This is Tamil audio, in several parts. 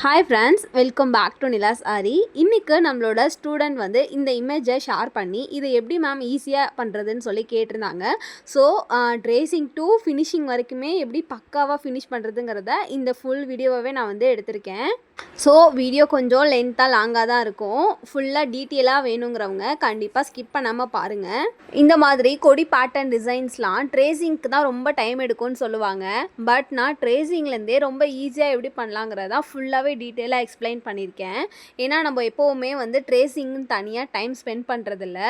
Hi friends, welcome back to Nila's Aari. இன்றைக்கு நம்மளோட ஸ்டூடெண்ட் வந்து இந்த இமேஜை ஷேர் பண்ணி இதை எப்படி மேம் ஈஸியாக பண்ணுறதுன்னு சொல்லி கேட்டிருந்தாங்க. ஸோ ட்ரேசிங் டு ஃபினிஷிங் வரைக்குமே எப்படி பக்காவாக ஃபினிஷ் பண்ணுறதுங்கிறத இந்த ஃபுல் வீடியோவே நான் வந்து எடுத்திருக்கேன். ஸோ வீடியோ கொஞ்சம் லென்த்தாக லாங்காக தான் இருக்கும். ஃபுல்லாக டீட்டெயிலாக வேணுங்கிறவங்க கண்டிப்பாக ஸ்கிப் பண்ணாமல் பாருங்கள். இந்த மாதிரி கொடி பேட்டர்ன் டிசைன்ஸ்லாம் ட்ரேசிங்க்கு தான் ரொம்ப டைம் எடுக்கும்னு சொல்லுவாங்க. பட் நான் ட்ரேசிங்லேருந்தே ரொம்ப ஈஸியாக எப்படி பண்ணலாங்கிறதான் ஃபுல்லாகவே டீட்டெயிலாக எக்ஸ்பிளைன் பண்ணியிருக்கேன். ஏன்னா நம்ம எப்போவுமே வந்து ட்ரேசிங்னு தனியாக டைம் ஸ்பெண்ட் பண்ணுறதில்ல.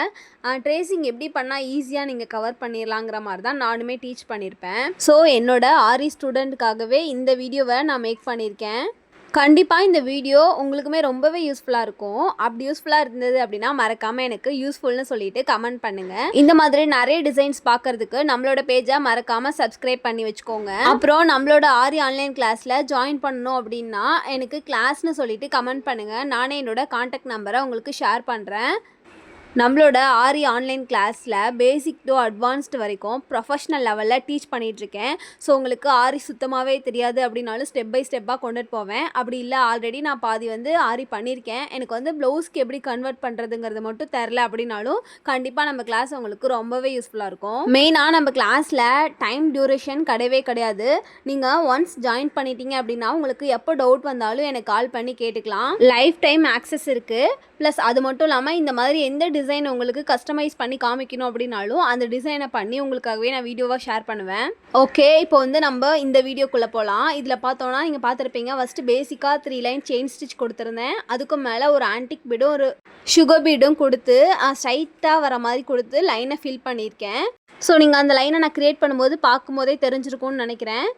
ட்ரேசிங் எப்படி பண்ணால் ஈஸியாக நீங்கள் கவர் பண்ணிடலாங்கிற மாதிரி தான் நானுமே டீச் பண்ணியிருப்பேன். ஸோ என்னோட ஆரி ஸ்டூடெண்ட்டுக்காகவே இந்த வீடியோவை நான் மேக் பண்ணியிருக்கேன். கண்டிப்பாக இந்த வீடியோ உங்களுக்குமே ரொம்பவே யூஸ்ஃபுல்லாக இருக்கும். அப்படி யூஸ்ஃபுல்லாக இருந்தது அப்படின்னா மறக்காமல் எனக்கு யூஸ்ஃபுல்னு சொல்லிட்டு கமெண்ட் பண்ணுங்கள். இந்த மாதிரி நிறைய டிசைன்ஸ் பார்க்கறதுக்கு நம்மளோட பேஜை மறக்காமல் சப்ஸ்கிரைப் பண்ணி வச்சுக்கோங்க. அப்புறம் நம்மளோட ஆரி ஆன்லைன் கிளாஸில் ஜாயின் பண்ணணும் அப்படின்னா எனக்கு கிளாஸ்னு சொல்லிட்டு கமெண்ட் பண்ணுங்கள். நானே என்னோட கான்டாக்ட் நம்பரை உங்களுக்கு ஷேர் பண்ணுறேன். நம்மளோட ஆரி ஆன்லைன் கிளாஸில் பேசிக் டு அட்வான்ஸ்டு வரைக்கும் ப்ரொஃபஷ்னல் லெவலில் டீச் பண்ணிகிட்ருக்கேன். ஸோ உங்களுக்கு ஆரி சுத்தமாகவே தெரியாது அப்படின்னாலும் ஸ்டெப் பை ஸ்டெப்பாக கொண்டுட்டு போவேன். அப்படி இல்லை ஆல்ரெடி நான் பாதி வந்து ஆரி பண்ணியிருக்கேன், எனக்கு வந்து ப்ளவுஸ்க்கு எப்படி கன்வெர்ட் பண்ணுறதுங்கிறது மட்டும் தெரில அப்படின்னாலும் கண்டிப்பாக நம்ம கிளாஸ் உங்களுக்கு ரொம்பவே யூஸ்ஃபுல்லாக இருக்கும். மெயினாக நம்ம கிளாஸில் டைம் டியூரேஷன் கிடையவே கிடையாது. நீங்கள் ஒன்ஸ் ஜாயின் பண்ணிட்டீங்க அப்படின்னா உங்களுக்கு எப்போ டவுட் வந்தாலும் எனக்கு கால் பண்ணி கேட்டுக்கலாம். லைஃப் டைம் ஆக்சஸ் இருக்குது. ப்ளஸ் அது மட்டும் இல்லாமல் இந்த மாதிரி எந்த டிசைன் உங்களுக்கு கஸ்டமைஸ் பண்ணி காமிக்கணும் அப்படின்னாலும் அந்த டிசைனை பண்ணி உங்களுக்காகவே நான் வீடியோவாக ஷேர் பண்ணுவேன். ஓகே, இப்போ வந்து நம்ம இந்த வீடியோக்குள்ளே போகலாம். இதில் பார்த்தோன்னா நீங்கள் பார்த்துருப்பீங்க, ஃபஸ்ட்டு பேசிக்காக 3 லைன் செயின் ஸ்டிச் கொடுத்துருந்தேன். அதுக்கும் மேலே ஒரு ஆன்டிக் பீடும் ஒரு சுகர் பீடும் கொடுத்து ஸ்ட்ரைட்டாக வர மாதிரி கொடுத்து லைனை ஃபில் பண்ணியிருக்கேன். ஸோ நீங்கள் அந்த லைனை நான் க்ரியேட் பண்ணும்போது பார்க்கும்போதே தெரிஞ்சிருக்கும்னு நினைக்கிறேன்.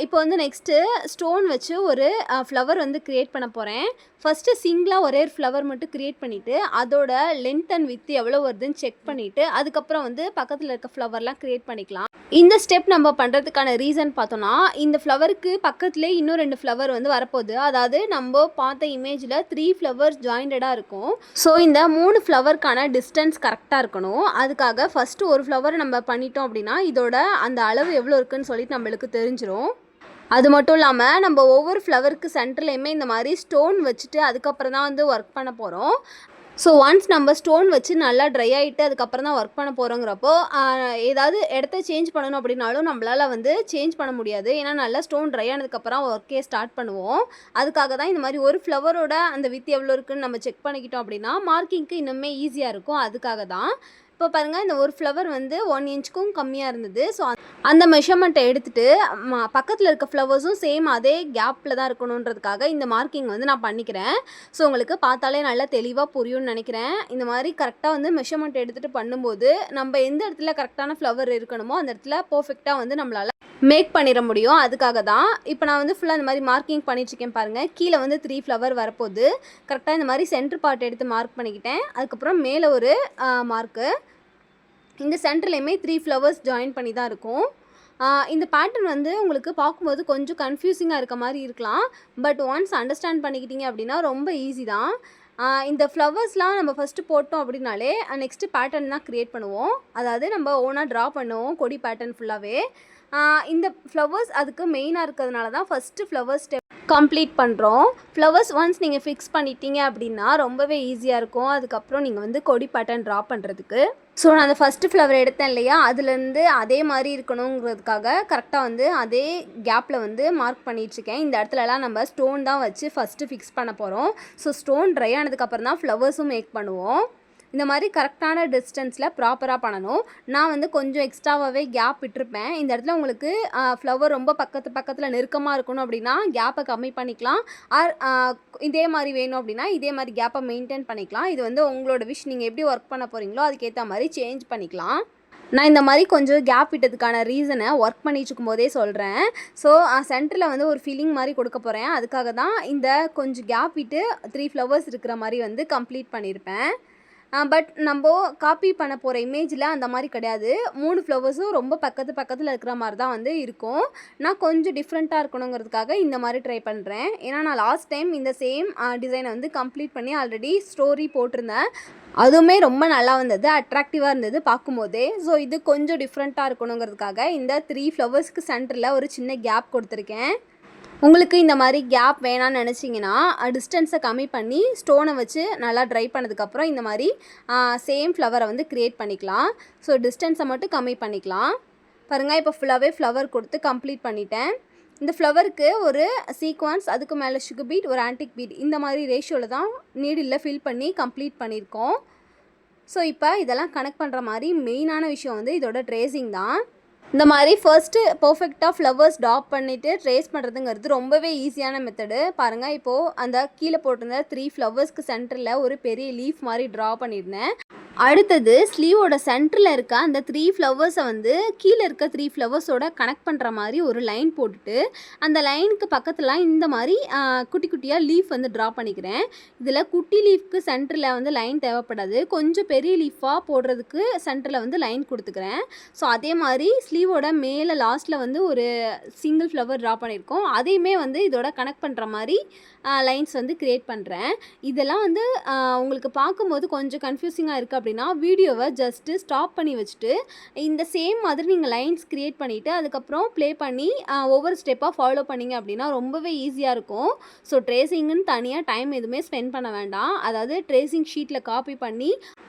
இப்போ வந்து நெக்ஸ்ட்டு ஸ்டோன் வச்சு ஒரு ஃப்ளவர் வந்து க்ரியேட் பண்ண போகிறேன். ஃபஸ்ட்டு சிங்கிளாக ஒரே ஒரு ஃப்ளவர் மட்டும் க்ரியேட் பண்ணிவிட்டு அதோட லென்த் அண்ட் வித் எவ்வளோ வருதுன்னு செக் பண்ணிவிட்டு அதுக்கப்புறம் வந்து பக்கத்தில் இருக்க ஃப்ளவர்லாம் க்ரியேட் பண்ணிக்கலாம். இந்த ஸ்டெப் நம்ம பண்ணுறதுக்கான ரீசன் பார்த்தோன்னா, இந்த ஃப்ளவருக்கு பக்கத்துலேயே இன்னும் 2 ஃப்ளவர் வந்து வரப்போகுது. அதாவது நம்ம பார்த்த இமேஜில் 3 ஃப்ளவர்ஸ் ஜாயிண்டடாக இருக்கும். ஸோ இந்த 3 ஃப்ளவருக்கான டிஸ்டன்ஸ் கரெக்டாக இருக்கணும். அதுக்காக ஃபஸ்ட்டு ஒரு ஃப்ளவர் நம்ம பண்ணிட்டோம் அப்படின்னா இதோட அந்த அளவு எவ்வளோ இருக்குதுன்னு சொல்லிட்டு நம்மளுக்கு தெரிஞ்சிடும். அது மட்டும் இல்லாமல் நம்ம ஒவ்வொரு ஃப்ளவருக்கு சென்டர்லேயுமே இந்த மாதிரி ஸ்டோன் வச்சுட்டு அதுக்கப்புறம் தான் வந்து ஒர்க் பண்ண போகிறோம். ஸோ ஒன்ஸ் நம்ம ஸ்டோன் வச்சு நல்லா ட்ரை ஆகிட்டு அதுக்கப்புறம் தான் ஒர்க் பண்ண போகிறோங்கிறப்போ ஏதாவது இடத்த சேஞ்ச் பண்ணணும் அப்படின்னாலும் நம்மளால் வந்து சேஞ்ச் பண்ண முடியாது. ஏன்னா நல்லா ஸ்டோன் ட்ரை ஆனதுக்கப்புறம் ஒர்க்கே ஸ்டார்ட் பண்ணுவோம். அதுக்காக தான் இந்த மாதிரி ஒரு ஃப்ளவரோட அந்த வித் எவ்வளோ இருக்குதுன்னு நம்ம செக் பண்ணிக்கிட்டோம் அப்படின்னா மார்க்கிங்க்கு இன்னுமே ஈஸியாக இருக்கும். அதுக்காக தான் இப்போ பாருங்கள், இந்த ஒரு ஃப்ளவர் வந்து 1 இன்ச்சுக்கும் கம்மியாக இருந்தது. ஸோ அந்த மெஷர்மெண்ட்டை எடுத்துகிட்டு பக்கத்தில் இருக்க ஃப்ளவர்ஸும் சேம் அதே கேப்பில் தான் இருக்கணுன்றதுக்காக இந்த மார்க்கிங் வந்து நான் பண்ணிக்கிறேன். ஸோ உங்களுக்கு பார்த்தாலே நல்லா தெளிவாக புரியும்னு நினைக்கிறேன். இந்த மாதிரி கரெக்டாக வந்து மெஷர்மெண்ட் எடுத்துகிட்டு பண்ணும்போது நம்ம எந்த இடத்துல கரெக்டான ஃப்ளவர் இருக்கணுமோ அந்த இடத்துல பர்ஃபெக்டாக வந்து நம்மளால் மேக் பண்ணிட முடியும். அதுக்காக தான் இப்போ நான் வந்து ஃபுல்லாக இந்த மாதிரி மார்க்கிங் பண்ணிட்டுருக்கேன் பாருங்கள். கீழே வந்து 3 ஃப்ளவர் வரப்போகுது. கரெக்டாக இந்த மாதிரி சென்டர் பார்ட் எடுத்து மார்க் பண்ணிக்கிட்டேன். அதுக்கப்புறம் மேலே ஒரு மார்க்கு, இந்த சென்டர்லேயுமே 3 ஃப்ளவர்ஸ் ஜாயின் பண்ணி தான் இருக்கும். இந்த பேட்டர்ன் வந்து உங்களுக்கு பார்க்கும்போது கொஞ்சம் கன்ஃபியூசிங்காக இருக்க மாதிரி இருக்கலாம். பட் ஒன்ஸ் அண்டர்ஸ்டாண்ட் பண்ணிக்கிட்டீங்க அப்படின்னா ரொம்ப ஈஸி தான். இந்த ஃப்ளவர்ஸ்லாம் நம்ம ஃபஸ்ட்டு போட்டோம் அப்படின்னாலே நெக்ஸ்ட்டு பேட்டர்ன் தான் க்ரியேட் பண்ணுவோம். அதாவது நம்ம ஓனாக ட்ரா பண்ணுவோம் கொடி பேட்டர்ன் ஃபுல்லாகவே. இந்த ஃப்ளவர்ஸ் அதுக்கு மெயினாக இருக்கிறதுனால தான் ஃபஸ்ட்டு ஃப்ளவர்ஸ் ஸ்டெப் கம்ப்ளீட் பண்ணுறோம். ஃப்ளவர்ஸ் ஒன்ஸ் நீங்கள் ஃபிக்ஸ் பண்ணிட்டீங்க அப்படின்னா ரொம்பவே ஈஸியாக இருக்கும். அதுக்கப்புறம் நீங்கள் வந்து கொடி பேட்டர்ன் ட்ரா பண்ணுறதுக்கு. ஸோ நான் அந்த ஃபஸ்ட்டு ஃப்ளவர் எடுத்தேன் இல்லையா, அதுலேருந்து அதே மாதிரி இருக்கணுங்கிறதுக்காக கரெக்டாக வந்து அதே கேப்பில் வந்து மார்க் பண்ணிகிட்ருக்கேன். இந்த இடத்துலலாம் நம்ம ஸ்டோன் தான் வச்சு ஃபஸ்ட்டு ஃபிக்ஸ் பண்ண போகிறோம். ஸோ ஸ்டோன் ட்ரை ஆனதுக்கப்புறம் தான் ஃப்ளவர்ஸும் மேக் பண்ணுவோம். இந்த மாதிரி கரெக்டான டிஸ்டன்ஸில் ப்ராப்பராக பண்ணணும். நான் வந்து கொஞ்சம் எக்ஸ்ட்ராவாகவே கேப் விட்டுருப்பேன். இந்த இடத்துல உங்களுக்கு ஃப்ளவர் ரொம்ப பக்கத்தில் நெருக்கமாக இருக்கணும் அப்படின்னா கேப்பை கம்மி பண்ணிக்கலாம். இதே மாதிரி வேணும் அப்படின்னா இதே மாதிரி கேப்பை மெயின்டைன் பண்ணிக்கலாம். இது வந்து உங்களோட விஷ், நீங்கள் எப்படி ஒர்க் பண்ண போகிறீங்களோ அதுக்கேற்ற மாதிரி சேஞ்ச் பண்ணிக்கலாம். நான் இந்த மாதிரி கொஞ்சம் கேப் விட்டதுக்கான ரீசனை ஒர்க் பண்ணிட்டு இருக்கும்போதே சொல்கிறேன். ஸோ சென்டரில் வந்து ஒரு ஃபில்லிங் மாதிரி கொடுக்க போகிறேன். அதுக்காக தான் இந்த கொஞ்சம் கேப் விட்டு 3 ஃப்ளவர்ஸ் இருக்கிற மாதிரி வந்து கம்ப்ளீட் பண்ணியிருப்பேன். பட் நம்ம காப்பி பண்ண போகிற இமேஜில் அந்த மாதிரி கிடையாது. 3 ஃப்ளவர்ஸும் ரொம்ப பக்கத்தில் இருக்கிற மாதிரி தான் வந்து இருக்கும். நான் கொஞ்சம் டிஃப்ரெண்ட்டாக இருக்கணுங்கிறதுக்காக இந்த மாதிரி ட்ரை பண்ணுறேன். ஏன்னா நான் லாஸ்ட் டைம் இந்த சேம் டிசைனை வந்து கம்ப்ளீட் பண்ணி ஆல்ரெடி ஸ்டோரி போட்டிருந்தேன். அதுவுமே ரொம்ப நல்லா வந்தது, அட்ராக்டிவாக இருந்தது பார்க்கும்போதே. ஸோ இது கொஞ்சம் டிஃப்ரெண்ட்டாக இருக்கணுங்கிறதுக்காக இந்த 3 ஃப்ளவர்ஸ்க்கு சென்டரில் ஒரு சின்ன கேப் கொடுத்துருக்கேன். உங்களுக்கு இந்த மாதிரி கேப் வேணான்னு நினச்சிங்கன்னா டிஸ்டன்ஸை கம்மி பண்ணி ஸ்டோனை வச்சு நல்லா ட்ரை பண்ணதுக்கப்புறம் இந்த மாதிரி சேம் ஃப்ளவரை வந்து க்ரியேட் பண்ணிக்கலாம். ஸோ டிஸ்டன்ஸை மட்டும் கம்மி பண்ணிக்கலாம். பாருங்கள், இப்போ ஃபுல்லாகவே ஃப்ளவர் கொடுத்து கம்ப்ளீட் பண்ணிட்டேன். இந்த ஃப்ளவருக்கு ஒரு சீக்வன்ஸ், அதுக்கு மேலே சுகர் பீட், ஒரு ஆன்டிக் பீட், இந்த மாதிரி ரேஷியோவில் தான் நீடில் ஃபில் பண்ணி கம்ப்ளீட் பண்ணியிருக்கோம். ஸோ இப்போ இதெல்லாம் கனெக்ட் பண்ணுற மாதிரி மெயினான விஷயம் வந்து இதோட ட்ரேசிங் தான். இந்த மாதிரி ஃபர்ஸ்ட்டு பர்ஃபெக்டாக ஃப்ளவர்ஸ் ட்ராப் பண்ணிவிட்டு ட்ரேஸ் பண்ணுறதுங்கிறது ரொம்பவே ஈஸியான மெத்தடு. பாருங்கள், இப்போது அந்த கீழே போட்டிருந்த 3 ஃப்ளவர்ஸ்க்கு சென்டரில் ஒரு பெரிய லீஃப் மாதிரி ட்ரா பண்ணியிருந்தேன். அடுத்தது ஸ்லீவோட சென்டரில் இருக்க அந்த 3 ஃப்ளவர்ஸை வந்து கீழே இருக்க 3 ஃப்ளவர்ஸோட கனெக்ட் பண்ணுற மாதிரி ஒரு லைன் போட்டுட்டு அந்த லைனுக்கு பக்கத்தில் இந்த மாதிரி குட்டி குட்டியாக லீஃப் வந்து ட்ரா பண்ணிக்கிறேன். இதில் குட்டி லீஃப்க்கு சென்டரில் வந்து லைன் தேவைப்படாது, கொஞ்சம் பெரிய லீஃபாக போடுறதுக்கு சென்டரில் வந்து லைன் கொடுத்துக்கிறேன். ஸோ அதே மாதிரி ஸ்லீவோட மேலே லாஸ்ட்டில் வந்து ஒரு சிங்கிள் ஃப்ளவர் ட்ரா பண்ணியிருக்கோம், அதையுமே வந்து இதோட கனெக்ட் பண்ணுற மாதிரி லைன்ஸ் வந்து க்ரியேட் பண்ணுறேன். இதெல்லாம் வந்து உங்களுக்கு பார்க்கும்போது கொஞ்சம் கன்ஃபியூசிங்காக இருக்குது அப்படின்னா வீடியோவை ஜஸ்ட்டு ஸ்டாப் பண்ணி வச்சுட்டு இந்த சேம் மாதிரி நீங்கள் லைன்ஸ் க்ரியேட் பண்ணிவிட்டு அதுக்கப்புறம் ப்ளே பண்ணி ஒவ்வொரு ஸ்டெப்பாக ஃபாலோ பண்ணிங்க அப்படின்னா ரொம்பவே ஈஸியாக இருக்கும். ஸோ ட்ரேசிங்குன்னு தனியாக டைம் எதுவுமே ஸ்பெண்ட் பண்ண வேண்டாம். அதாவது ட்ரேசிங் ஷீட்டில் காப்பி பண்ணி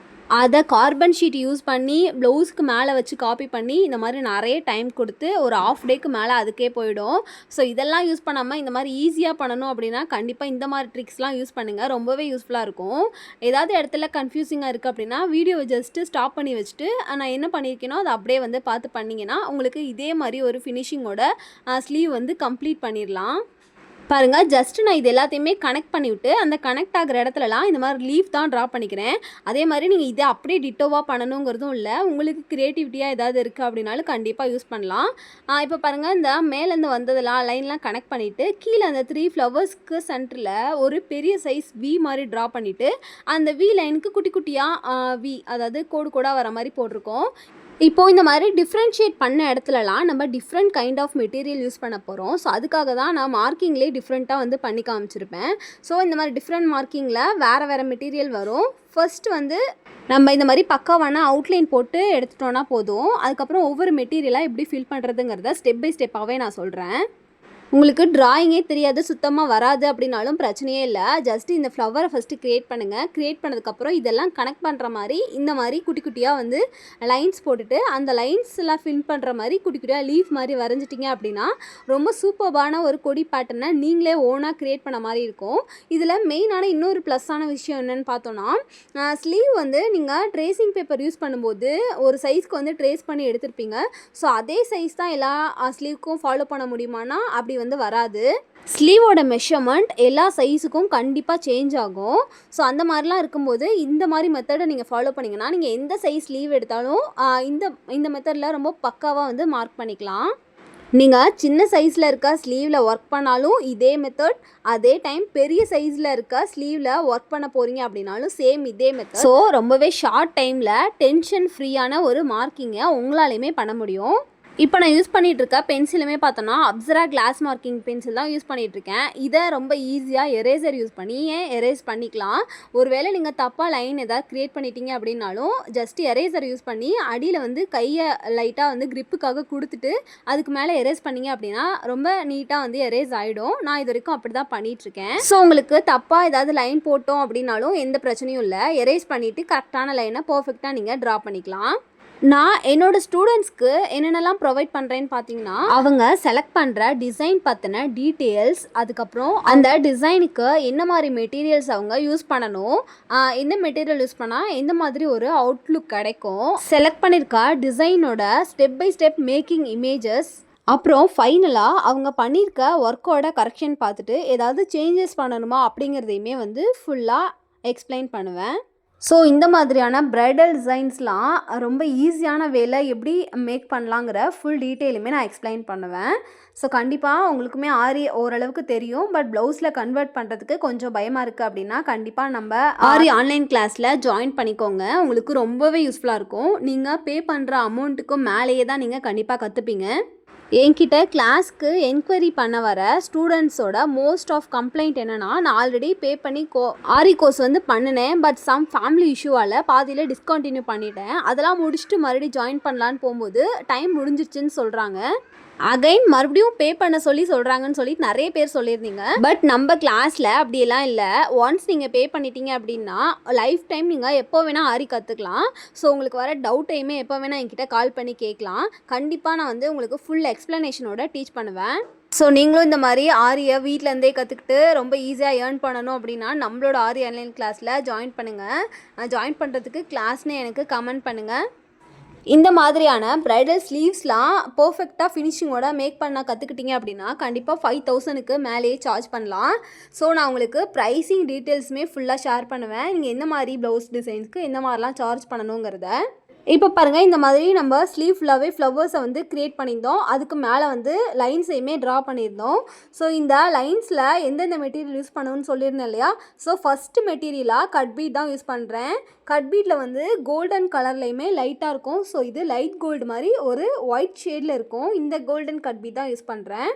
அதை கார்பன் ஷீட் யூஸ் பண்ணி ப்ளவுஸ்க்கு மேலே வச்சு காப்பி பண்ணி இந்த மாதிரி நிறைய டைம் கொடுத்து ஒரு ஆஃப் டேக்கு மேலே அதுக்கே போயிடும். ஸோ இதெல்லாம் யூஸ் பண்ணாமல் இந்த மாதிரி ஈஸியாக பண்ணணும் அப்படின்னா கண்டிப்பாக இந்த மாதிரி ட்ரிக்ஸ்லாம் யூஸ் பண்ணுங்கள், ரொம்பவே யூஸ்ஃபுல்லாக இருக்கும். ஏதாவது இடத்துல கன்ஃபியூசிங்காக இருக்குது அப்படின்னா வீடியோவை ஜஸ்ட்டு ஸ்டாப் பண்ணி வச்சுட்டு நான் என்ன பண்ணியிருக்கேனோ அதை அப்படியே வந்து பார்த்து பண்ணிங்கன்னா உங்களுக்கு இதே மாதிரி ஒரு ஃபினிஷிங்கோட ஸ்லீவ் வந்து கம்ப்ளீட் பண்ணிடலாம். பாருங்கள், ஜஸ்ட்டு நான் இது எல்லாத்தையுமே கனெக்ட் பண்ணிவிட்டு அந்த கனெக்ட் ஆகிற இடத்துலலாம் இந்த மாதிரி லீஃப் தான் ட்ரா பண்ணிக்கிறேன். அதே மாதிரி நீங்கள் இதை அப்படியே டிட்டோவாக பண்ணணுங்கிறதும் இல்லை, உங்களுக்கு க்ரியேட்டிவிட்டியாக ஏதாவது இருக்குது அப்படின்னாலும் கண்டிப்பாக யூஸ் பண்ணலாம். இப்போ பாருங்கள், இந்த மேலேருந்து வந்ததெல்லாம் லைன்லாம் கனெக்ட் பண்ணிவிட்டு கீழே அந்த 3 ஃப்ளவர்ஸ்க்கு சென்டரில் ஒரு பெரிய சைஸ் வி மாதிரி ட்ரா பண்ணிவிட்டு அந்த வி லைனுக்கு குட்டி குட்டியாக வி, அதாவது கோடு கோடாக வர மாதிரி போட்டிருக்கோம். இப்போது இந்த மாதிரி டிஃப்ரென்ஷியேட் பண்ண இடத்துலலாம் நம்ம different kind of material use பண்ண போகிறோம். ஸோ அதுக்காக தான் நான் மார்க்கிங்லேயே டிஃப்ரெண்ட்டாக வந்து பண்ணி காமிச்சிருப்பேன். ஸோ இந்த மாதிரி டிஃப்ரெண்ட் மார்க்கிங்கில் வேறு வேறு மெட்டீரியல் வரும். ஃபர்ஸ்ட் வந்து நம்ம இந்த மாதிரி பக்காவான அவுட்லைன் போட்டு எடுத்துட்டோன்னா போதும். அதுக்கப்புறம் ஒவ்வொரு மெட்டீரியலாக எப்படி ஃபில் பண்ணுறதுங்கிறத ஸ்டெப் பை ஸ்டெப்பாகவே நான் சொல்கிறேன். உங்களுக்கு ட்ராயிங்கே தெரியாது, சுத்தமாக வராது அப்படின்னாலும் பிரச்சனையே இல்லை. ஜஸ்ட்டு இந்த ஃப்ளவரை ஃபஸ்ட்டு க்ரியேட் பண்ணுங்கள். க்ரியேட் பண்ணதுக்கப்புறம் இதெல்லாம் கனெக்ட் பண்ணுற மாதிரி இந்த மாதிரி குட்டி குட்டியாக வந்து லைன்ஸ் போட்டுட்டு அந்த லைன்ஸ் எல்லாம் ஃபில் பண்ணுற மாதிரி குட்டி குட்டியாக லீஃப் மாதிரி வரைஞ்சிட்டிங்க அப்படின்னா ரொம்ப சூப்பர்பான ஒரு கொடி பேட்டர்னை நீங்களே ஓனாக க்ரியேட் பண்ண மாதிரி இருக்கும். இதில் மெயினான இன்னொரு ப்ளஸ்ஸான விஷயம் என்னென்னு பார்த்தோன்னா ஸ்லீவ் வந்து நீங்கள் ட்ரேசிங் பேப்பர் யூஸ் பண்ணும்போது ஒரு சைஸ்க்கு வந்து ட்ரேஸ் பண்ணி எடுத்திருப்பீங்க. ஸோ அதே சைஸ் தான் எல்லா ஸ்லீவ்க்கும் ஃபாலோ பண்ண முடியுமானா அப்படி வந்து வராது. ஸ்லீவோட மெஷர்மெண்ட் எல்லா சைஸுக்கும் கண்டிப்பாக சேஞ்ச் ஆகும். ஸோ அந்த மாதிரிலாம் இருக்கும்போது இந்த மாதிரி மெத்தடை நீங்கள் ஃபாலோ பண்ணிங்கன்னா நீங்கள் எந்த சைஸ் ஸ்லீவ் எடுத்தாலும் இந்த மெத்தடில் ரொம்ப பக்காவாக வந்து மார்க் பண்ணிக்கலாம். நீங்கள் சின்ன சைஸில் இருக்க ஸ்லீவில் ஒர்க் பண்ணாலும் இதே மெத்தட், அதே டைம் பெரிய சைஸில் இருக்க ஸ்லீவில் ஒர்க் பண்ண போகிறீங்க அப்படின்னாலும் சேம் இதே மெத்தட். ஸோ ரொம்பவே ஷார்ட் டைமில் டென்ஷன் ஃப்ரீயான ஒரு மார்க்கிங்கை உங்களாலையுமே பண்ண முடியும். இப்போ நான் யூஸ் பண்ணிகிட்ருக்க பென்சிலுமே பார்த்தோன்னா அப்சரா கிளாஸ் மார்க்கிங் பென்சில் தான் யூஸ் பண்ணிகிட்ருக்கேன். இதை ரொம்ப ஈஸியாக எரேசர் யூஸ் பண்ணி எரேஸ் பண்ணிக்கலாம். ஒருவேளை நீங்கள் தப்பாக லைன் எதாவது க்ரியேட் பண்ணிட்டீங்க அப்படின்னாலும் ஜஸ்ட் எரேசர் யூஸ் பண்ணி அடியில் வந்து கையை லைட்டாக வந்து க்ரிப்புக்காக கொடுத்துட்டு அதுக்கு மேலே எரேஸ் பண்ணிங்க அப்படின்னா ரொம்ப நீட்டாக வந்து எரேஸ் ஆகிடும். நான் இது வரைக்கும் அப்படி தான் பண்ணிகிட்ருக்கேன். ஸோ உங்களுக்கு தப்பாக ஏதாவது லைன் போட்டோம் அப்படின்னாலும் எந்த பிரச்சனையும் இல்லை, எரேஸ் பண்ணிவிட்டு கரெக்டான லைனை பர்ஃபெக்டாக நீங்கள் ட்ரா பண்ணிக்கலாம். நான் என்னோட ஸ்டூடெண்ட்ஸ்க்கு என்னென்னலாம் ப்ரொவைட் பண்ணுறேன்னு பார்த்தீங்கன்னா அவங்க செலக்ட் பண்ணுற டிசைன் பற்றின டீட்டெயில்ஸ், அதுக்கப்புறம் அந்த டிசைனுக்கு என்ன மாதிரி மெட்டீரியல்ஸ் அவங்க யூஸ் பண்ணணும், எந்த மெட்டீரியல் யூஸ் பண்ணால் எந்த மாதிரி ஒரு அவுட்லுக் கிடைக்கும், செலக்ட் பண்ணியிருக்க டிசைனோட step by step making images, அப்புறம் ஃபைனலாக அவங்க பண்ணியிருக்க ஒர்க்கோட கரெக்ஷன் பார்த்துட்டு ஏதாவது சேஞ்சஸ் பண்ணணுமா அப்படிங்கிறதையுமே வந்து ஃபுல்லாக எக்ஸ்பிளைன் பண்ணுவேன். ஸோ இந்த மாதிரியான ப்ரைடல் டிசைன்ஸ்லாம் ரொம்ப ஈஸியான வேலை எப்படி மேக் பண்ணலாங்கிற ஃபுல் டீட்டெயிலுமே நான் எக்ஸ்பிளைன் பண்ணுவேன். ஸோ கண்டிப்பாக உங்களுக்குமே ஆரி ஓரளவுக்கு தெரியும், பட் ப்ளவுஸில் கன்வெர்ட் பண்ணுறதுக்கு கொஞ்சம் பயமாக இருக்குது அப்படின்னா கண்டிப்பாக நம்ம ஆரி ஆன்லைன் கிளாஸில் ஜாயின் பண்ணிக்கோங்க. உங்களுக்கு ரொம்பவே யூஸ்ஃபுல்லாக இருக்கும். நீங்கள் பே பண்ணுற அமௌண்ட்டுக்கும் மேலேயே தான் நீங்கள் கண்டிப்பாக கற்றுப்பீங்க. என்கிட்ட கிளாஸ்க்கு என்கொயரி பண்ண வர ஸ்டூடெண்ட்ஸோட மோஸ்ட் ஆஃப் கம்ப்ளைண்ட் என்னென்னா, நான் ஆல்ரெடி பே பண்ணி ஆரி கோர்ஸ் வந்து பண்ணினேன், பட் சம் ஃபேமிலி இஷ்யூவால் பாதியில் டிஸ்கண்டினியூ பண்ணிட்டேன். அதெல்லாம் முடிச்சுட்டு மறுபடியும் ஜாயின் பண்ணலான்னு போகும்போது டைம் முடிஞ்சிருச்சுன்னு சொல்கிறாங்க. அகைன் மறுபடியும் பே பண்ண சொல்கிறாங்கன்னு சொல்லி நிறைய பேர் சொல்லியிருந்தீங்க. பட் நம்ம கிளாஸில் அப்படியெல்லாம் இல்லை. ஒன்ஸ் நீங்கள் பே பண்ணிட்டீங்க அப்படின்னா லைஃப் டைம் நீங்கள் எப்போ வேணால் ஆரி கற்றுக்கலாம். ஸோ உங்களுக்கு வர டவுட்டையுமே எப்போ வேணால் என்கிட்ட கால் பண்ணி கேட்கலாம். கண்டிப்பாக நான் வந்து உங்களுக்கு ஃபுல் எக்ஸ்ப்ளனேஷனோட டீச் பண்ணுவேன். ஸோ நீங்களும் இந்த மாதிரி ஆரியை வீட்டிலேருந்தே கற்றுக்கிட்டு ரொம்ப ஈஸியாக ஏர்ன் பண்ணணும் அப்படின்னா நம்மளோட ஆரி ஆன்லைன் கிளாஸில் ஜாயின் பண்ணுங்கள். ஜாயின் பண்ணுறதுக்கு கிளாஸ்னு எனக்கு கமெண்ட் பண்ணுங்கள். இந்த மாதிரியான ப்ரைடல் ஸ்லீவ்ஸ்லாம் பர்ஃபெக்டாக ஃபினிஷிங்கோட மேக் பண்ண கற்றுக்கிட்டீங்க அப்படின்னா கண்டிப்பாக 5000க்கு மேலேயே சார்ஜ் பண்ணலாம். ஸோ நான் உங்களுக்கு ப்ரைஸிங் டீட்டெயில்ஸுமே ஃபுல்லாக ஷேர் பண்ணுவேன். நீங்கள் எந்த மாதிரி ப்ளவுஸ் டிசைன்ஸ்க்கு எந்த மாதிரிலாம் சார்ஜ் பண்ணணுங்கிறத. இப்போ பாருங்கள், இந்த மாதிரி நம்ம ஸ்லீவ் ஃபுல்லாகவே ஃப்ளவர்ஸை வந்து க்ரியேட் பண்ணியிருந்தோம். அதுக்கு மேலே வந்து லைன்ஸையுமே ட்ரா பண்ணியிருந்தோம். ஸோ இந்த லைன்ஸில் எந்தெந்த மெட்டீரியல் யூஸ் பண்ணணும்னு சொல்லியிருந்தேன் இல்லையா. ஸோ ஃபஸ்ட்டு மெட்டீரியலாக கட் பீட் தான் யூஸ் பண்ணுறேன். கட் பீட்டில் வந்து கோல்டன் கலர்லையுமே லைட்டாக இருக்கும். ஸோ இது லைட் கோல்டு மாதிரி ஒரு ஒயிட் ஷேடில் இருக்கும். இந்த கோல்டன் கட் பீட் தான் யூஸ் பண்ணுறேன்.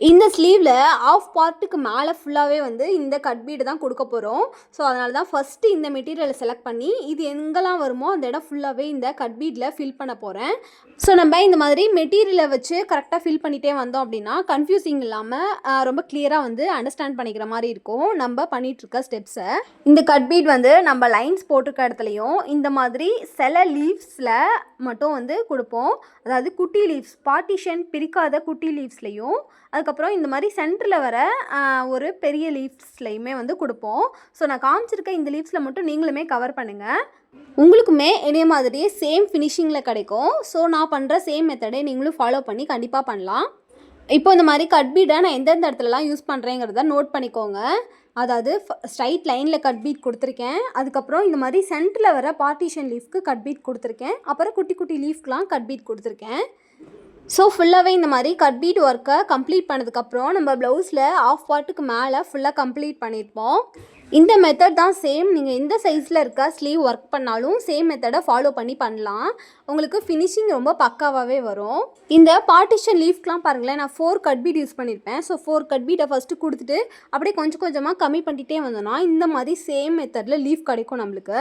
இந்த ஸ்லீவில் ஆஃப் பார்ட்டுக்கு மேலே ஃபுல்லாகவே வந்து இந்த கட் பீடு தான் கொடுக்க போகிறோம். ஸோ அதனால தான் ஃபஸ்ட்டு இந்த மெட்டீரியலை செலக்ட் பண்ணி இது எங்கெல்லாம் வருமோ அந்த இடம் ஃபுல்லாகவே இந்த கட் பீடில் ஃபில் பண்ண போகிறேன். ஸோ நம்ம இந்த மாதிரி மெட்டீரியலை வச்சு கரெக்டாக ஃபில் பண்ணிகிட்டே வந்தோம் அப்படின்னா கன்ஃபியூசிங் இல்லாமல் ரொம்ப கிளியராக வந்து அண்டர்ஸ்டாண்ட் பண்ணிக்கிற மாதிரி இருக்கும் நம்ம பண்ணிகிட்ருக்க ஸ்டெப்ஸை. இந்த கட் பீட் வந்து நம்ம லைன்ஸ் போட்டிருக்க இடத்துலையும் இந்த மாதிரி சில லீவ்ஸில் மட்டும் வந்து கொடுப்போம். அதாவது குட்டி லீவ்ஸ், பார்ட்டிஷன் பிரிக்காத குட்டி லீவ்ஸ்லையும், அதுக்கப்புறம் இந்த மாதிரி சென்டரில் வர ஒரு பெரிய லீவ்ஸ்லையுமே வந்து கொடுப்போம். ஸோ நான் காமிச்சிருக்க இந்த லீவ்ஸில் மட்டும் நீங்களுமே கவர் பண்ணுங்கள். உங்களுக்குமே இதே மாதிரியே சேம் ஃபினிஷிங்கில் கிடைக்கும். ஸோ நான் பண்ணுற சேம் மெத்தடை நீங்களும் ஃபாலோ பண்ணி கண்டிப்பாக பண்ணலாம். இப்போ இந்த மாதிரி கட் பீடை நான் எந்தெந்த இடத்துலலாம் யூஸ் பண்ணுறேங்கிறத நோட் பண்ணிக்கோங்க. அதாவது ஸ்ட்ரைட் லைனில் கட் பீட் கொடுத்துருக்கேன். அதுக்கப்புறம் இந்த மாதிரி சென்டரில் வர பார்ட்டிஷன் லீஃப்க்கு கட் பீட் கொடுத்துருக்கேன். அப்புறம் குட்டி குட்டி லீஃப்க்கெலாம் கட் பீட் கொடுத்துருக்கேன். ஸோ ஃபுல்லாகவே இந்த மாதிரி கட் பீட் ஒர்க்கை கம்ப்ளீட் பண்ணதுக்கப்புறம் நம்ம ப்ளவுஸில் ஆஃப் பார்ட்டுக்கு மேலே ஃபுல்லாக கம்ப்ளீட் பண்ணியிருப்போம். இந்த மெத்தட் தான் சேம். நீங்கள் எந்த சைஸில் இருக்க ஸ்லீவ் ஒர்க் பண்ணாலும் சேம் மெத்தடை ஃபாலோ பண்ணலாம். உங்களுக்கு ஃபினிஷிங் ரொம்ப பக்காவாகவே வரும். இந்த பார்ட்டிஷன் லீஃப்க்கெலாம் பாருங்களேன், நான் 4 கட் பீட் யூஸ் பண்ணியிருப்பேன். ஸோ 4 கட் பீட்டை ஃபஸ்ட்டு கொடுத்துட்டு அப்படியே கொஞ்சம் கொஞ்சமாக கம்மி பண்ணிகிட்டே வந்தோன்னா இந்த மாதிரி சேம் மெத்தடில் லீஃப் கிடைக்கும் நம்மளுக்கு.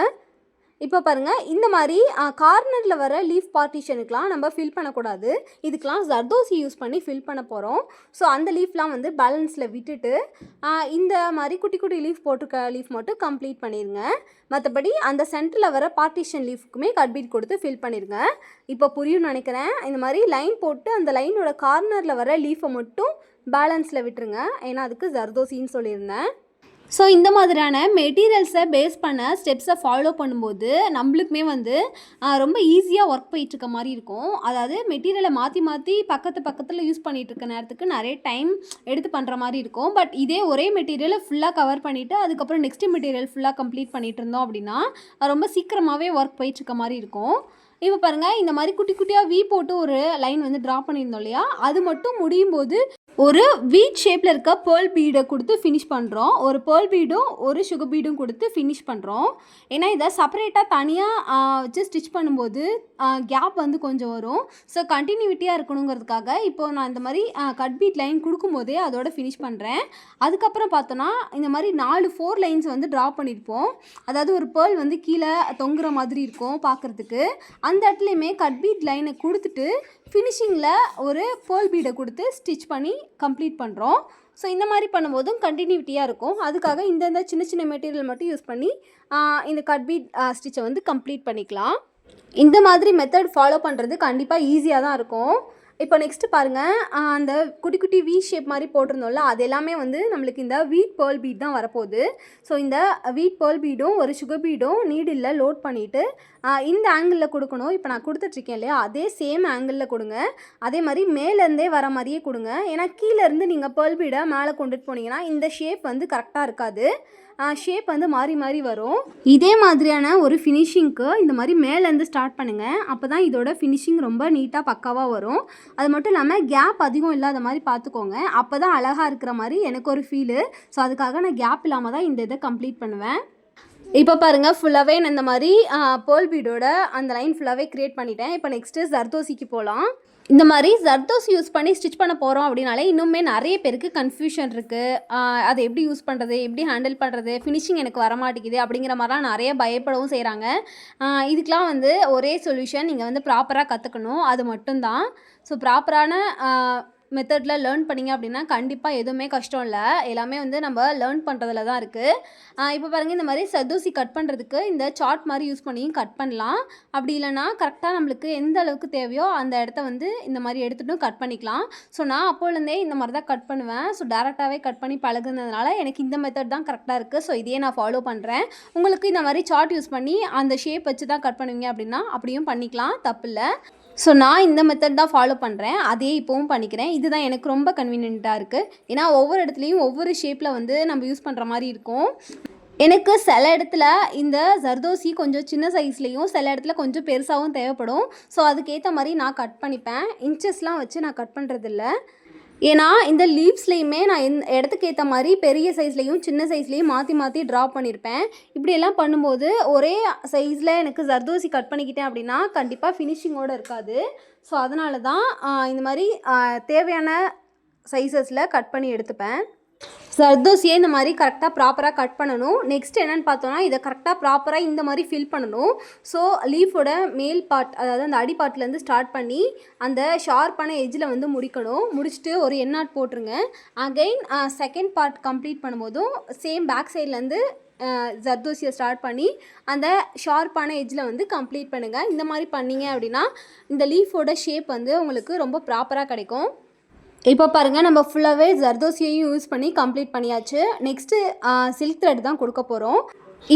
இப்போ பாருங்கள், இந்த மாதிரி கார்னரில் வர லீஃப் பார்ட்டிஷனுக்கெலாம் நம்ம ஃபில் பண்ணக்கூடாது. இதுக்கெலாம் ஜர்தோசி யூஸ் பண்ணி ஃபில் பண்ண போகிறோம். ஸோ அந்த லீஃப்லாம் வந்து பேலன்ஸில் விட்டுட்டு இந்த மாதிரி குட்டி குட்டி லீஃப் போட்டிருக்க லீஃப் மட்டும் கம்ப்ளீட் பண்ணிடுங்க. மற்றபடி அந்த சென்டரில் வர பார்ட்டிஷன் லீஃப்க்குமே கட் பீட் கொடுத்து ஃபில் பண்ணிடுங்க. இப்போ புரியும்னு நினைக்கிறேன். இந்த மாதிரி லைன் போட்டு அந்த லைனோட கார்னரில் வர லீஃபை மட்டும் பேலன்ஸில் விட்டுருங்க. ஏன்னா அதுக்கு ஜர்தோசின்னு சொல்லியிருந்தேன். ஸோ இந்த மாதிரியான மெட்டீரியல்ஸை பேஸ் பண்ண ஸ்டெப்ஸை ஃபாலோ பண்ணும்போது நம்மளுக்குமே வந்து ரொம்ப ஈஸியாக ஒர்க் போயிட்டுருக்க மாதிரி இருக்கும். அதாவது மெட்டீரியலை மாற்றி மாற்றி பக்கத்தில் யூஸ் பண்ணிகிட்ருக்க நேரத்துக்கு நிறைய டைம் எடுத்து பண்ணுற மாதிரி இருக்கும். பட் இதே ஒரே மெட்டீரியலை ஃபுல்லாக கவர் பண்ணிவிட்டு அதுக்கப்புறம் நெக்ஸ்ட் மெட்டீரியல் ஃபுல்லாக கம்ப்ளீட் பண்ணிகிட்டு இருந்தோம் அப்படின்னா ரொம்ப சீக்கிரமாகவே ஒர்க் போயிட்டுருக்க மாதிரி இருக்கும். இப்போ பாருங்கள், இந்த மாதிரி குட்டி குட்டியாக வி போட்டு ஒரு லைன் வந்து ட்ரா பண்ணியிருந்தோம் இல்லையா, அது மட்டும் முடியும் போது ஒரு வீட் ஷேப்பில் இருக்க பேர்ல் பீடை கொடுத்து ஃபினிஷ் பண்ணுறோம். ஒரு பேர்ல் பீடும் ஒரு சுகர் பீடும் கொடுத்து ஃபினிஷ் பண்ணுறோம். ஏன்னா இதை செப்பரேட்டாக தனியாக வச்சு ஸ்டிச் பண்ணும்போது கேப் வந்து கொஞ்சம் வரும். ஸோ கண்டினியூட்டியாக இருக்கணுங்கிறதுக்காக இப்போ நான் இந்த மாதிரி கட் பீட் லைன் கொடுக்கும்போதே அதோட ஃபினிஷ் பண்ணுறேன். அதுக்கப்புறம் பார்த்தோன்னா இந்த மாதிரி 4 லைன்ஸ் வந்து ட்ரா பண்ணியிருப்போம். அதாவது ஒரு பேர்ல் வந்து கீழே தொங்குற மாதிரி இருக்கும் பார்க்குறதுக்கு. அந்த இடத்துலையுமே கட் பீட் லைனை கொடுத்துட்டு ஃபினிஷிங்கில் ஒரு பேர்ல் பீடை கொடுத்து ஸ்டிச் பண்ணி கம்ப்ளீட் பண்ணுறோம். ஸோ இந்த மாதிரி பண்ணும்போதும் கண்டினியூட்டியாக இருக்கும். அதுக்காக இந்த சின்ன சின்ன மெட்டீரியல் மட்டும் யூஸ் பண்ணி இந்த கட் பீட் ஸ்டிச்சை வந்து கம்ப்ளீட் பண்ணிக்கலாம். இந்த மாதிரி மெத்தட் ஃபாலோ பண்ணுறது கண்டிப்பாக ஈஸியாக தான் இருக்கும். இப்போ நெக்ஸ்ட்டு பாருங்கள், அந்த குட்டி குட்டி வீ ஷேப் மாதிரி போட்டிருந்தோம்ல, அது எல்லாமே வந்து நம்மளுக்கு இந்த வீட் பேர்ல் பீட் தான் வரப்போகுது. ஸோ இந்த வீட் பேர்ல் பீடும் ஒரு சுகர் பீடும் நீடில் லோட் பண்ணிவிட்டு இந்த ஆங்கிளில் கொடுக்கணும். இப்போ நான் கொடுத்துட்ருக்கேன் இல்லையா, அதே சேம் ஆங்கிளில் கொடுங்க. அதே மாதிரி மேலேருந்தே வர மாதிரியே கொடுங்க. ஏன்னா கீழேருந்து நீங்கள் பேர்ல் பீடை மேலே கொண்டுட்டு போனீங்கன்னா இந்த ஷேப் வந்து கரெக்டாக இருக்காது. ஷேப் வந்து மாறி மாறி வரும். இதே மாதிரியான ஒரு ஃபினிஷிங்க்கு இந்த மாதிரி மேலேருந்து ஸ்டார்ட் பண்ணுங்கள். அப்போ தான் இதோட ஃபினிஷிங் ரொம்ப நீட்டாக பக்காவாக வரும். அது மட்டும் இல்லாமல் கேப் அதிகம் இல்லாத மாதிரி பார்த்துக்கோங்க. அப்போ தான் அழகாக இருக்கிற மாதிரி எனக்கு ஒரு ஃபீலு. ஸோ அதுக்காக நான் கேப் இல்லாமல் தான் இந்த இதை கம்ப்ளீட் பண்ணுவேன். இப்போ பாருங்கள், ஃபுல்லாகவே நான் இந்த மாதிரி பேர்ல் பீடோட அந்த லைன் ஃபுல்லாகவே க்ரியேட் பண்ணிட்டேன். இப்போ நெக்ஸ்ட்டு ஜர்தோசிக்கு போகலாம். இந்த மாதிரி ஜர்தோசி யூஸ் பண்ணி ஸ்டிச் பண்ண போகிறோம் அப்படின்னாலே இன்னுமே நிறைய பேருக்கு கன்ஃபியூஷன் இருக்குது. அதை எப்படி யூஸ் பண்ணுறது, எப்படி ஹேண்டில் பண்ணுறது, ஃபினிஷிங் எனக்கு வரமாட்டேங்குது அப்படிங்கிற மாதிரிலாம் நிறைய பயப்படவும் செய்கிறாங்க. இதுக்கெலாம் வந்து ஒரே சொல்யூஷன், நீங்கள் வந்து ப்ராப்பராக கற்றுக்கணும், அது மட்டும்தான். ஸோ ப்ராப்பரான மெத்தடில் லேர்ன் பண்ணிங்க அப்படின்னா கண்டிப்பாக எதுவுமே கஷ்டம் இல்லை. எல்லாமே வந்து நம்ம லேர்ன் பண்ணுறதுல தான் இருக்குது. இப்போ பாருங்கள், இந்த மாதிரி சர்தோசி கட் பண்ணுறதுக்கு இந்த சார்ட் மாதிரி யூஸ் பண்ணியும் கட் பண்ணலாம். அப்படி இல்லைனா கரெக்டாக நம்மளுக்கு எந்த அளவுக்கு தேவையோ அந்த இடத்த வந்து இந்த மாதிரி எடுத்துகிட்டும் கட் பண்ணிக்கலாம். ஸோ நான் அப்போலேருந்தே இந்த மாதிரி தான் கட் பண்ணுவேன். ஸோ டேரெக்டாகவே கட் பண்ணி பழகுனதுனால எனக்கு இந்த மெத்தட் தான் கரெக்டாக இருக்குது. ஸோ இதையே நான் ஃபாலோ பண்ணுறேன். உங்களுக்கு இந்த மாதிரி சார்ட் யூஸ் பண்ணி அந்த ஷேப் வச்சு தான் கட் பண்ணுவீங்க அப்படின்னா அப்படியும் பண்ணிக்கலாம், தப்பில்லை. ஸோ நான் இந்த மெத்தட் தான் ஃபாலோ பண்ணுறேன், அதே இப்போவும் பண்ணிக்கிறேன். இதுதான் எனக்கு ரொம்ப கன்வீனியண்ட்டாக இருக்குது. ஏன்னா ஒவ்வொரு இடத்துலையும் ஒவ்வொரு ஷேப்பில் வந்து நம்ம யூஸ் பண்ணுற மாதிரி இருக்கும். எனக்கு சில இடத்துல இந்த ஜர்தோசி கொஞ்சம் சின்ன சைஸ்லேயும் சில இடத்துல கொஞ்சம் பெருசாகவும் தேவைப்படும். ஸோ அதுக்கேற்ற மாதிரி நான் கட் பண்ணிப்பேன். இன்ச்சஸ்லாம் வச்சு நான் கட் பண்ணுறதில்ல. ஏன்னா இந்த லீவ்ஸ்லேயுமே நான் இடத்துக்கு ஏற்ற மாதிரி பெரிய சைஸ்லேயும் சின்ன சைஸ்லேயும் மாற்றி மாற்றி ட்ரா பண்ணியிருப்பேன். இப்படியெல்லாம் பண்ணும்போது ஒரே சைஸில் எனக்கு ஜர்தோசி கட் பண்ணிக்கிட்டேன் அப்படின்னா கண்டிப்பாக ஃபினிஷிங்கோடு இருக்காது. ஸோ அதனால தான் இந்த மாதிரி தேவையான சைஸஸில் கட் பண்ணி எடுத்துப்பேன். ஜர்தோசியை இந்த மாதிரி கரெக்டாக ப்ராப்பராக கட் பண்ணணும். நெக்ஸ்ட் என்னென்னு பார்த்தோன்னா, இதை கரெக்டாக ப்ராப்பராக இந்த மாதிரி ஃபில் பண்ணணும். ஸோ லீஃபோட மேல் பார்ட், அதாவது அந்த அடி பார்ட்லேருந்து ஸ்டார்ட் பண்ணி அந்த ஷார்ப்பான எஜ்ஜில் வந்து முடிக்கணும். முடிச்சுட்டு ஒரு எண்ணாட் போட்டுருங்க. அகைன் செகண்ட் பார்ட் கம்ப்ளீட் பண்ணும்போதும் சேம் பேக் சைட்லேருந்து ஜர்தோசியை ஸ்டார்ட் பண்ணி அந்த ஷார்ப்பான எஜ்ஜில் வந்து கம்ப்ளீட் பண்ணுங்கள். இந்த மாதிரி பண்ணிங்க அப்படின்னா இந்த லீஃபோட ஷேப் வந்து உங்களுக்கு ரொம்ப ப்ராப்பராக கிடைக்கும். இப்போ பாருங்கள், நம்ம ஃபுல்லாகவே ஜர்தோசியையும் யூஸ் பண்ணி கம்ப்ளீட் பண்ணியாச்சு. நெக்ஸ்ட்டு சில்க் த்ரெட் தான் கொடுக்க போகிறோம்.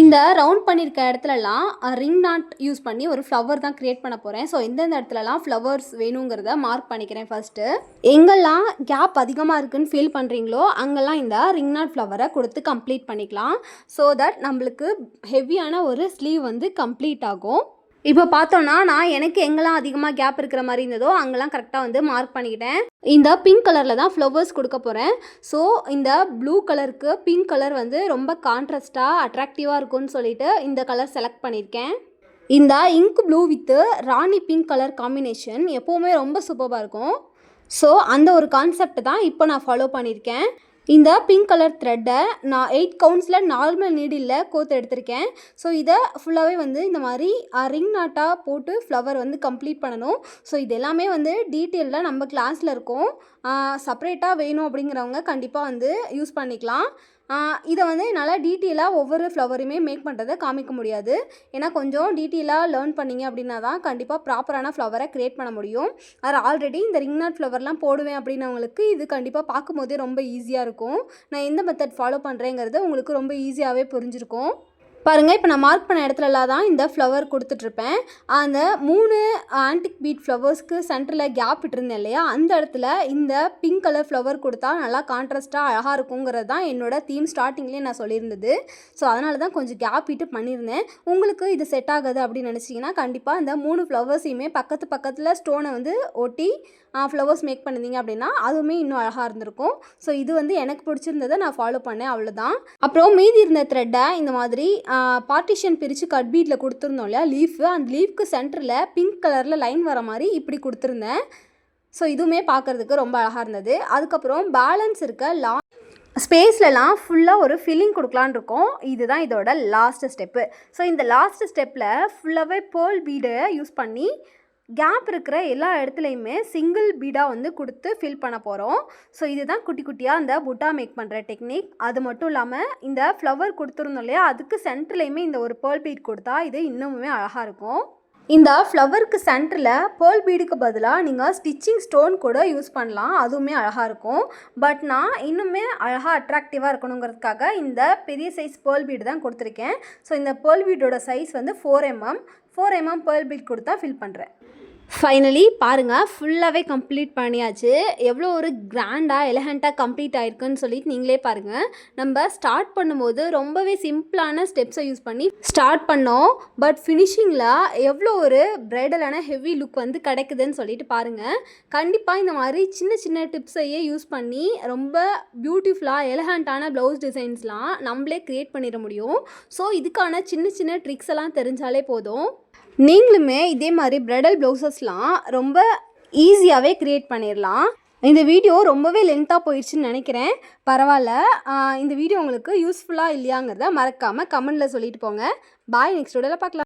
இந்த ரவுண்ட் பண்ணியிருக்க இடத்துலலாம் ரிங் நாட் யூஸ் பண்ணி ஒரு ஃப்ளவர் தான் க்ரியேட் பண்ண போகிறேன். ஸோ எந்தெந்த இடத்துலலாம் ஃப்ளவர்ஸ் வேணுங்கிறத மார்க் பண்ணிக்கிறேன். ஃபஸ்ட்டு எங்கெல்லாம் கேப் அதிகமாக இருக்குதுன்னு ஃபீல் பண்ணுறீங்களோ அங்கெல்லாம் இந்த ரிங் நாட் ஃப்ளவரை கொடுத்து கம்ப்ளீட் பண்ணிக்கலாம். ஸோ தட் நம்மளுக்கு ஹெவியான ஒரு ஸ்லீவ் வந்து கம்ப்ளீட் ஆகும். இப்போ பார்த்தோன்னா நான் எனக்கு எங்கெல்லாம் அதிகமாக கேப் இருக்கிற மாதிரி இருந்ததோ அங்கெல்லாம் கரெக்டாக வந்து மார்க் பண்ணிக்கிட்டேன். இந்த பிங்க் கலரில் தான் ஃப்ளவர்ஸ் கொடுக்க போகிறேன். ஸோ இந்த ப்ளூ கலருக்கு பிங்க் கலர் வந்து ரொம்ப கான்ட்ராஸ்டாக அட்ராக்டிவாக இருக்கும்னு சொல்லிட்டு இந்த கலர் செலக்ட் பண்ணியிருக்கேன். இந்த ink blue with Rani pink colour combination எப்போவுமே ரொம்ப சூப்பராக இருக்கும். ஸோ அந்த ஒரு கான்செப்ட் தான் இப்போ நான் ஃபாலோ பண்ணியிருக்கேன். இந்த பிங்க் கலர் த்ரெட்டை நான் 8 கவுண்ட்ஸில் நார்மல் நீடில் கோத்து எடுத்திருக்கேன். ஸோ இதை ஃபுல்லாகவே வந்து இந்த மாதிரி ரிங் நாட்டாக போட்டு ஃப்ளவர் வந்து கம்ப்ளீட் பண்ணணும். ஸோ இது எல்லாமே வந்து டீட்டெயிலில் நம்ம கிளாஸில் இருக்கும். செப்ரேட்டாக வேணும் அப்படிங்கிறவங்க கண்டிப்பாக வந்து யூஸ் பண்ணிக்கலாம். இதை வந்து என்னால் டீட்டெயிலாக ஒவ்வொரு ஃப்ளவருமே மேக் பண்ணுறதை காமிக்க முடியாது. ஏன்னா கொஞ்சம் டீட்டெயிலாக லேர்ன் பண்ணிங்க அப்படின்னா தான் கண்டிப்பாக ப்ராப்பரான ஃப்ளவரை க்ரியேட் பண்ண முடியும். அது ஆல்ரெடி இந்த ரிங் நாட் ஃப்ளவர்லாம் போடுவேன் அப்படின்னவங்களுக்கு இது கண்டிப்பாக பார்க்கும்போதே ரொம்ப ஈஸியாக இருக்கும். நான் எந்த மெத்தட் ஃபாலோ பண்ணுறேங்கிறது உங்களுக்கு ரொம்ப ஈஸியாகவே புரிஞ்சிருக்கும். பாருங்கள், இப்போ நான் மார்க் பண்ண இடத்துலலாம் தான் இந்த ஃப்ளவர் கொடுத்துட்ருப்பேன். அந்த 3 ஆன்டிக் பீட் ஃப்ளவர்ஸ்க்கு சென்டரில் கேப் விட்டுருந்தேன் இல்லையா, அந்த இடத்துல இந்த பிங்க் கலர் ஃப்ளவர் கொடுத்தா நல்லா கான்ட்ராஸ்ட்டாக அழகாக இருக்குங்கிறது தான் என்னோடய தீம் ஸ்டார்டிங்லேயே நான் சொல்லியிருந்தது. ஸோ அதனால தான் கொஞ்சம் கேப் விட்டு பண்ணியிருந்தேன். உங்களுக்கு இது செட் ஆகுது அப்படின்னு நினச்சிங்கன்னா கண்டிப்பாக இந்த 3 ஃப்ளவர்ஸையுமே பக்கத்தில் ஸ்டோனை வந்து ஒட்டி ஃப்ளவர்ஸ் மேக் பண்ணியிருந்தீங்க அப்படின்னா அதுவுமே இன்னும் அழகாக இருந்திருக்கும். ஸோ இது வந்து எனக்கு பிடிச்சிருந்ததை நான் ஃபாலோ பண்ணேன், அவ்வளோதான். அப்புறம் மீதி இருந்த த்ரெட்டை இந்த மாதிரி பார்ட்டிஷன் பிரித்து கட் பீட்டில் கொடுத்துருந்தோம் இல்லையா லீஃபு, அந்த லீஃப்க்கு சென்டரில் பிங்க் கலரில் லைன் வர மாதிரி இப்படி கொடுத்துருந்தேன். ஸோ இதுவுமே பார்க்குறதுக்கு ரொம்ப அழகாக இருந்தது. அதுக்கப்புறம் பேலன்ஸ் இருக்க ஸ்பேஸ்லலாம் ஃபுல்லாக ஒரு ஃபில்லிங் கொடுக்கலான் இருக்கோம். இதுதான் இதோட லாஸ்ட்டு ஸ்டெப்பு. ஸோ இந்த லாஸ்ட் ஸ்டெப்பில் ஃபுல்லாகவே பேர்ல் பீடை யூஸ் பண்ணி கேப் இருக்கிற எல்லா இடத்துலையுமே சிங்கிள் பீடாக வந்து கொடுத்து ஃபில் பண்ண போகிறோம். ஸோ இதுதான் குட்டி குட்டியாக இந்த புட்டா மேக் பண்ணுற டெக்னிக். அது மட்டும் இல்லாமல் இந்த ஃப்ளவர் கொடுத்துருந்தோம் இல்லையா, அதுக்கு சென்டர்லேயுமே இந்த ஒரு பேர்ல் பீட் கொடுத்தா இது இன்னுமே அழகாக இருக்கும். இந்த ஃப்ளவருக்கு சென்டரில் பேர்ல் பீடுக்கு பதிலாக நீங்கள் ஸ்டிச்சிங் ஸ்டோன் கூட யூஸ் பண்ணலாம், அதுவுமே அழகாக இருக்கும். பட் நான் இன்னுமே அழகாக அட்ராக்டிவாக இருக்கணுங்கிறதுக்காக இந்த பெரிய சைஸ் பேர்ல் பீடு தான் கொடுத்துருக்கேன். ஸோ இந்த பேர்ல் பீடோட சைஸ் வந்து 4 mm பேர்ல் பீட் கொடுத்தா ஃபில் பண்ணுறேன். ஃபைனலி பாருங்கள், ஃபுல்லாகவே கம்ப்ளீட் பண்ணியாச்சு. எவ்வளோ ஒரு கிராண்டாக எலகண்ட்டாக கம்ப்ளீட் ஆகிருக்குன்னு சொல்லிட்டு நீங்களே பாருங்கள். நம்ம ஸ்டார்ட் பண்ணும்போது ரொம்பவே சிம்பிளான ஸ்டெப்ஸை யூஸ் பண்ணி ஸ்டார்ட் பண்ணோம். பட் ஃபினிஷிங்கில் எவ்வளோ ஒரு பிரைடலான ஹெவி லுக் வந்து கிடைக்குதுன்னு சொல்லிட்டு பாருங்கள். கண்டிப்பாக இந்த மாதிரி சின்ன சின்ன டிப்ஸையே யூஸ் பண்ணி ரொம்ப பியூட்டிஃபுல்லாக எலகண்ட்டான ப்ளவுஸ் டிசைன்ஸ்லாம் நம்மளே க்ரியேட் பண்ணிட முடியும். ஸோ இதுக்கான சின்ன சின்ன ட்ரிக்ஸ் எல்லாம் தெரிஞ்சாலே போதும். நீங்களுமே இதே மாதிரி பிரைடல் ப்ளவுசஸ்லாம் ரொம்ப ஈஸியாகவே க்ரியேட் பண்ணிடலாம். இந்த வீடியோ ரொம்பவே லென்த்தாக போயிடுச்சுன்னு நினைக்கிறேன். பரவாயில்ல. இந்த வீடியோ உங்களுக்கு யூஸ்ஃபுல்லாக இல்லையாங்கிறத மறக்காமல் கமெண்டில் சொல்லிட்டு போங்க. பாய். நெக்ஸ்ட் வீடியோவில் பார்க்கலாம்.